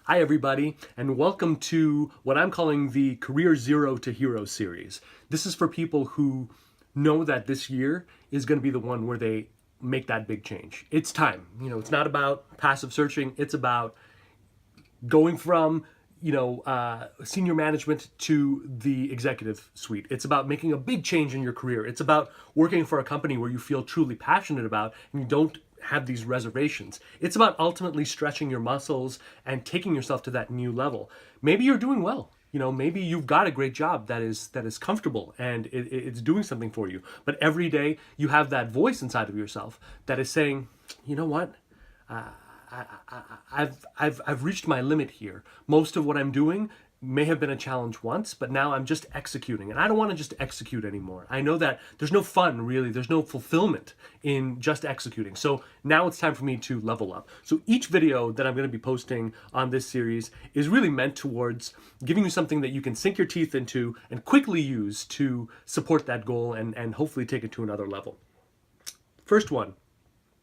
Hi, everybody, and welcome to what I'm calling the Career Zero to Hero series. This is for people who know that this year is going to be the one where they make that big change. It's time. It's not about passive searching, it's about going from senior management to the executive suite. It's about making a big change in your career. It's about working for a company where you feel truly passionate about and you don't have these reservations. It's about ultimately stretching your muscles and taking yourself to that new level. Maybe you're doing well. Maybe you've got a great job that is comfortable and it's doing something for you. But every day you have that voice inside of yourself that is saying, you know what? I've reached my limit here. Most of what I'm doing may have been a challenge once, but now I'm just executing. And I don't want to just execute anymore. I know that there's no fun, really. There's no fulfillment in just executing. So now it's time for me to level up. So each video that I'm going to be posting on this series is really meant towards giving you something that you can sink your teeth into and quickly use to support that goal and hopefully take it to another level. First one,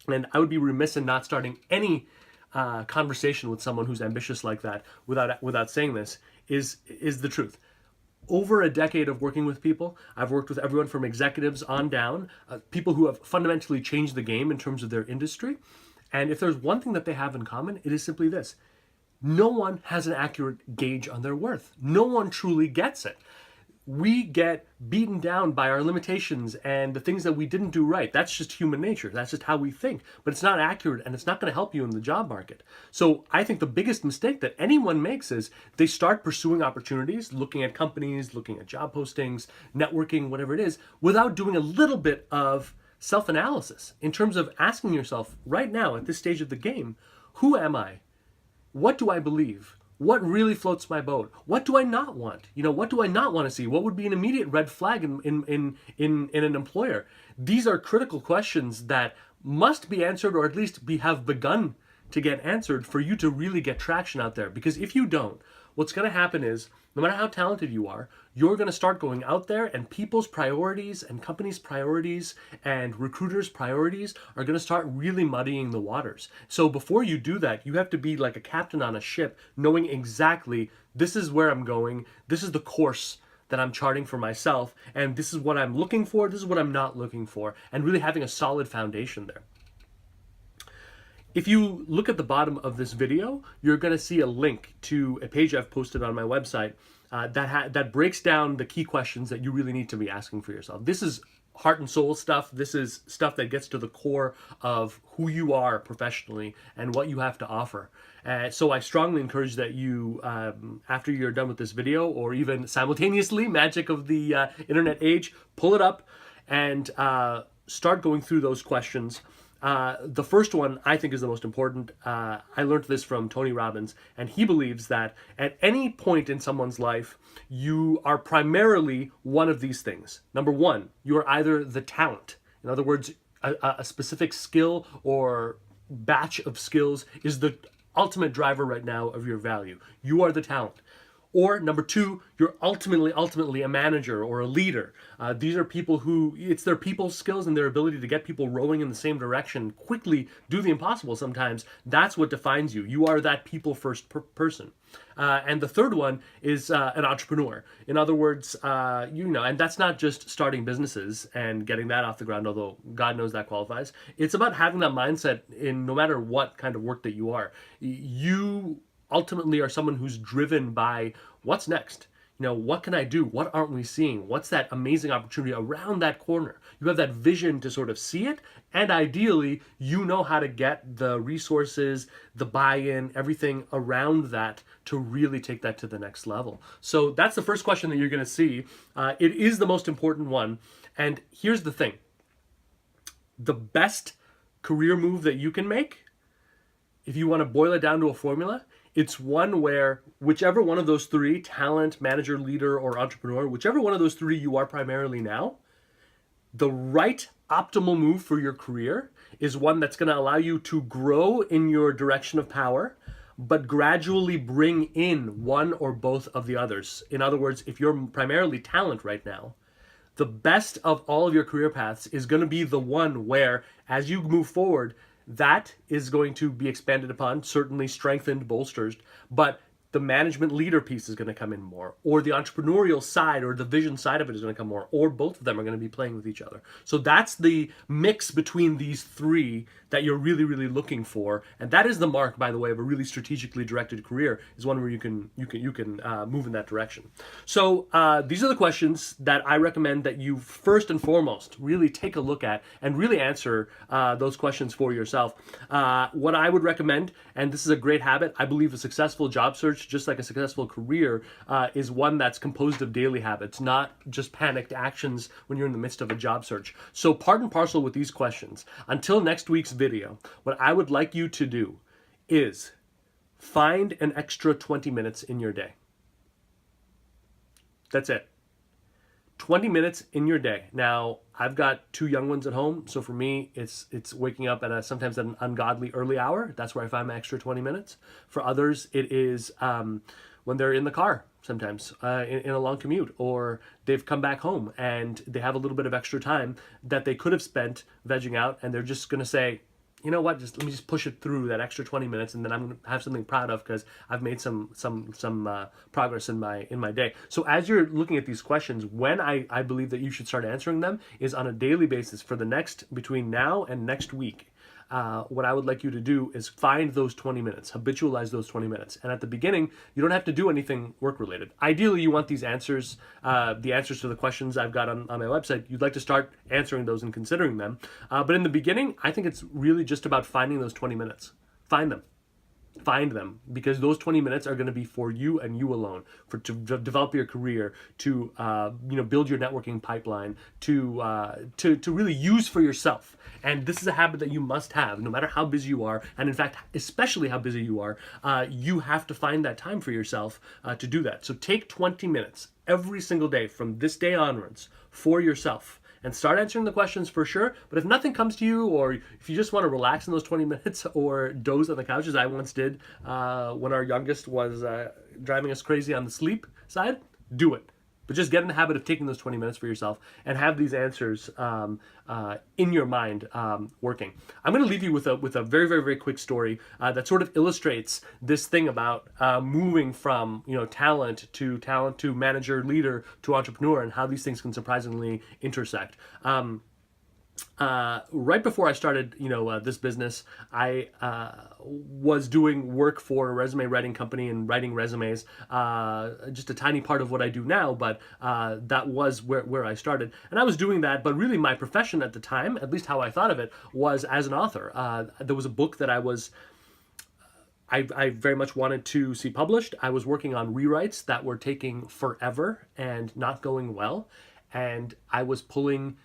and I would be remiss in not starting any conversation with someone who's ambitious like that without saying this, is the truth. Over a decade of working with people, I've worked with everyone from executives on down, people who have fundamentally changed the game in terms of their industry. And if there's one thing that they have in common, it is simply this. No one has an accurate gauge on their worth. No one truly gets it. We get beaten down by our limitations and the things that we didn't do right. That's just human nature. That's just how we think. But it's not accurate and it's not going to help you in the job market. So I think the biggest mistake that anyone makes is they start pursuing opportunities, looking at companies, looking at job postings, networking, whatever it is, without doing a little bit of self-analysis in terms of asking yourself right now at this stage of the game, who am I? What do I believe? What really floats my boat? What do I not want? What do I not want to see? What would be an immediate red flag in an employer? These are critical questions that must be answered, or at least have begun to get answered for you to really get traction out there. Because if you don't, what's going to happen is, no matter how talented you are, you're going to start going out there and people's priorities and companies' priorities and recruiters' priorities are going to start really muddying the waters. So before you do that, you have to be like a captain on a ship, knowing exactly this is where I'm going, this is the course that I'm charting for myself, and this is what I'm looking for, this is what I'm not looking for, and really having a solid foundation there. If you look at the bottom of this video, you're going to see a link to a page I've posted on my website that breaks down the key questions that you really need to be asking for yourself. This is heart and soul stuff. This is stuff that gets to the core of who you are professionally and what you have to offer. So I strongly encourage that you, after you're done with this video, or even simultaneously, magic of the internet age, pull it up and start going through those questions. The first one I think is the most important. I learned this from Tony Robbins, and he believes that at any point in someone's life, you are primarily one of these things. Number one, you are either the talent. In other words, a specific skill or batch of skills is the ultimate driver right now of your value. You are the talent. Or number two, you're ultimately a manager or a leader. These are people who, it's their people skills and their ability to get people rowing in the same direction, quickly do the impossible sometimes. That's what defines you. You are that people first person. And the third one is an entrepreneur. In other words, and that's not just starting businesses and getting that off the ground, although God knows that qualifies. It's about having that mindset in no matter what kind of work that you are. You ultimately are someone who's driven by what's next. What can I do? What aren't we seeing? What's that amazing opportunity around that corner? You have that vision to sort of see it, and ideally, you know how to get the resources, the buy-in, everything around that to really take that to the next level. So that's the first question that you're going to see. It is the most important one, and here's the thing. The best career move that you can make, if you want to boil it down to a formula, it's one where whichever one of those three, talent, manager, leader, or entrepreneur, whichever one of those three you are primarily now, the right optimal move for your career is one that's going to allow you to grow in your direction of power, but gradually bring in one or both of the others. In other words, if you're primarily talent right now, the best of all of your career paths is going to be the one where, as you move forward, that is going to be expanded upon, certainly strengthened, bolstered, but the management leader piece is going to come in more, or the entrepreneurial side or the vision side of it is going to come more, or both of them are going to be playing with each other. So that's the mix between these three that you're really, really looking for, and that is the mark, by the way, of a really strategically directed career, is one where you can move in that direction. So these are the questions that I recommend that you first and foremost really take a look at and really answer those questions for yourself. What I would recommend, and this is a great habit, I believe a successful job search, just like a successful career, is one that's composed of daily habits, not just panicked actions when you're in the midst of a job search. So part and parcel with these questions, until next week's video, what I would like you to do is find an extra 20 minutes in your day. That's it. 20 minutes in your day. Now, I've got 2 young ones at home, so for me, it's waking up at sometimes at an ungodly early hour. That's where I find my extra 20 minutes. For others, it is when they're in the car, sometimes in a long commute, or they've come back home and they have a little bit of extra time that they could have spent vegging out, and they're just going to say, you know what, let me just push it through that extra 20 minutes, and then I'm going to have something proud of because I've made some progress in my day. So as you're looking at these questions, when I believe that you should start answering them is on a daily basis for the next, between now and next week. What I would like you to do is find those 20 minutes, habitualize those 20 minutes. And at the beginning, you don't have to do anything work related. Ideally, you want these answers, the answers to the questions I've got on my website. You'd like to start answering those and considering them. But in the beginning, I think it's really just about finding those 20 minutes. Find them. Find them, because those 20 minutes are going to be for you and you alone, to develop your career, to build your networking pipeline, to really use for yourself. And this is a habit that you must have, no matter how busy you are, and in fact, especially how busy you are. You have to find that time for yourself to do that. So take 20 minutes every single day from this day onwards for yourself. And start answering the questions for sure. But if nothing comes to you, or if you just want to relax in those 20 minutes or doze on the couch, as I once did when our youngest was driving us crazy on the sleep side, do it. But just get in the habit of taking those 20 minutes for yourself and have these answers in your mind working. I'm going to leave you with a very, very, very quick story that sort of illustrates this thing about moving from talent to manager, leader to entrepreneur, and how these things can surprisingly intersect. Right before I started, this business, I was doing work for a resume writing company and writing resumes, just a tiny part of what I do now, but that was where I started. And I was doing that, but really my profession at the time, at least how I thought of it, was as an author. There was a book that I very much wanted to see published. I was working on rewrites that were taking forever and not going well, and I was pulling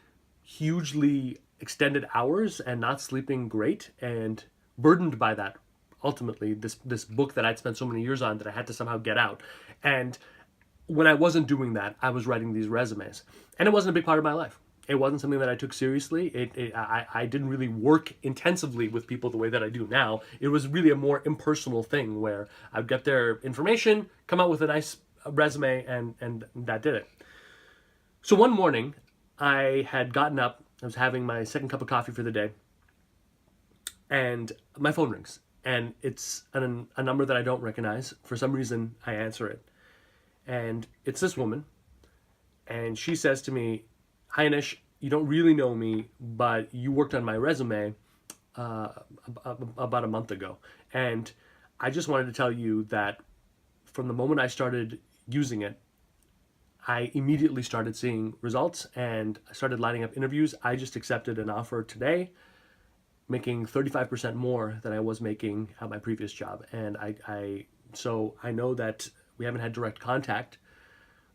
hugely extended hours and not sleeping great, and burdened by that, ultimately, this book that I'd spent so many years on that I had to somehow get out. And when I wasn't doing that, I was writing these resumes, and it wasn't a big part of my life. It wasn't something that I took seriously. I didn't really work intensively with people the way that I do now. It was really a more impersonal thing where I'd get their information, come out with a nice resume, and that did it. So one morning, I had gotten up, I was having my second cup of coffee for the day, and my phone rings, and it's a number that I don't recognize. For some reason, I answer it, and it's this woman, and she says to me, "Hi, Anish, you don't really know me, but you worked on my resume about a month ago, and I just wanted to tell you that from the moment I started using it, I immediately started seeing results, and I started lining up interviews. I just accepted an offer today, making 35% more than I was making at my previous job. And so I know that we haven't had direct contact,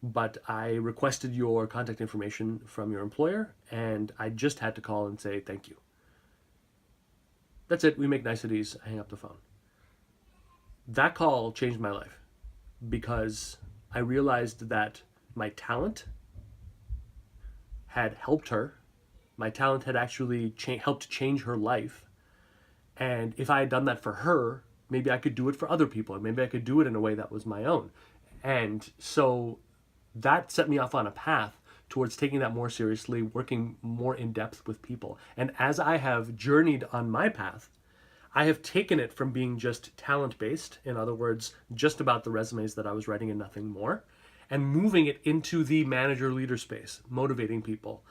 but I requested your contact information from your employer, and I just had to call and say thank you." That's it. We make niceties. I hang up the phone. That call changed my life, because I realized that my talent had helped her. My talent had actually helped change her life. And if I had done that for her, maybe I could do it for other people, and maybe I could do it in a way that was my own. And so that set me off on a path towards taking that more seriously, working more in depth with people. And as I have journeyed on my path, I have taken it from being just talent based, in other words, just about the resumes that I was writing and nothing more, and moving it into the manager leader space, motivating people,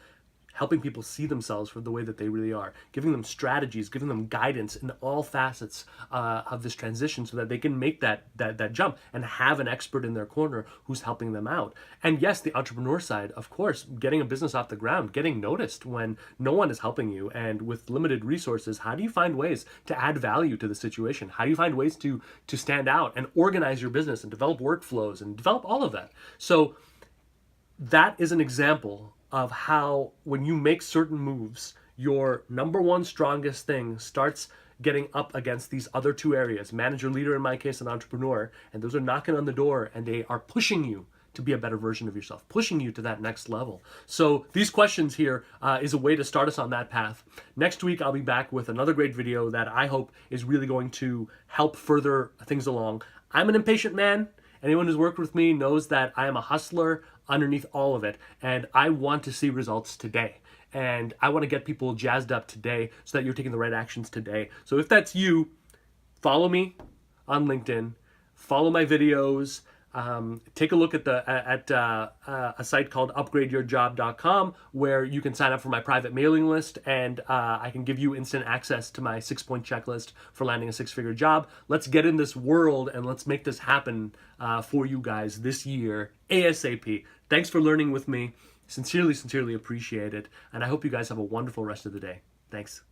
helping people see themselves for the way that they really are, giving them strategies, giving them guidance in all facets of this transition so that they can make that jump and have an expert in their corner who's helping them out. And yes, the entrepreneur side, of course, getting a business off the ground, getting noticed when no one is helping you, and with limited resources, how do you find ways to add value to the situation? How do you find ways to stand out and organize your business and develop workflows and develop all of that? So that is an example of how when you make certain moves, your number one strongest thing starts getting up against these other two areas, manager, leader in my case, and entrepreneur, and those are knocking on the door and they are pushing you to be a better version of yourself, pushing you to that next level. So these questions here is a way to start us on that path. Next week, I'll be back with another great video that I hope is really going to help further things along. I'm an impatient man. Anyone who's worked with me knows that I am a hustler underneath all of it, and I want to see results today. And I want to get people jazzed up today so that you're taking the right actions today. So if that's you, follow me on LinkedIn, follow my videos, take a look at a site called upgradeyourjob.com where you can sign up for my private mailing list, and I can give you instant access to my 6-point checklist for landing a 6-figure job. Let's get in this world and let's make this happen for you guys this year ASAP. Thanks for learning with me. Sincerely appreciate it. And I hope you guys have a wonderful rest of the day. Thanks.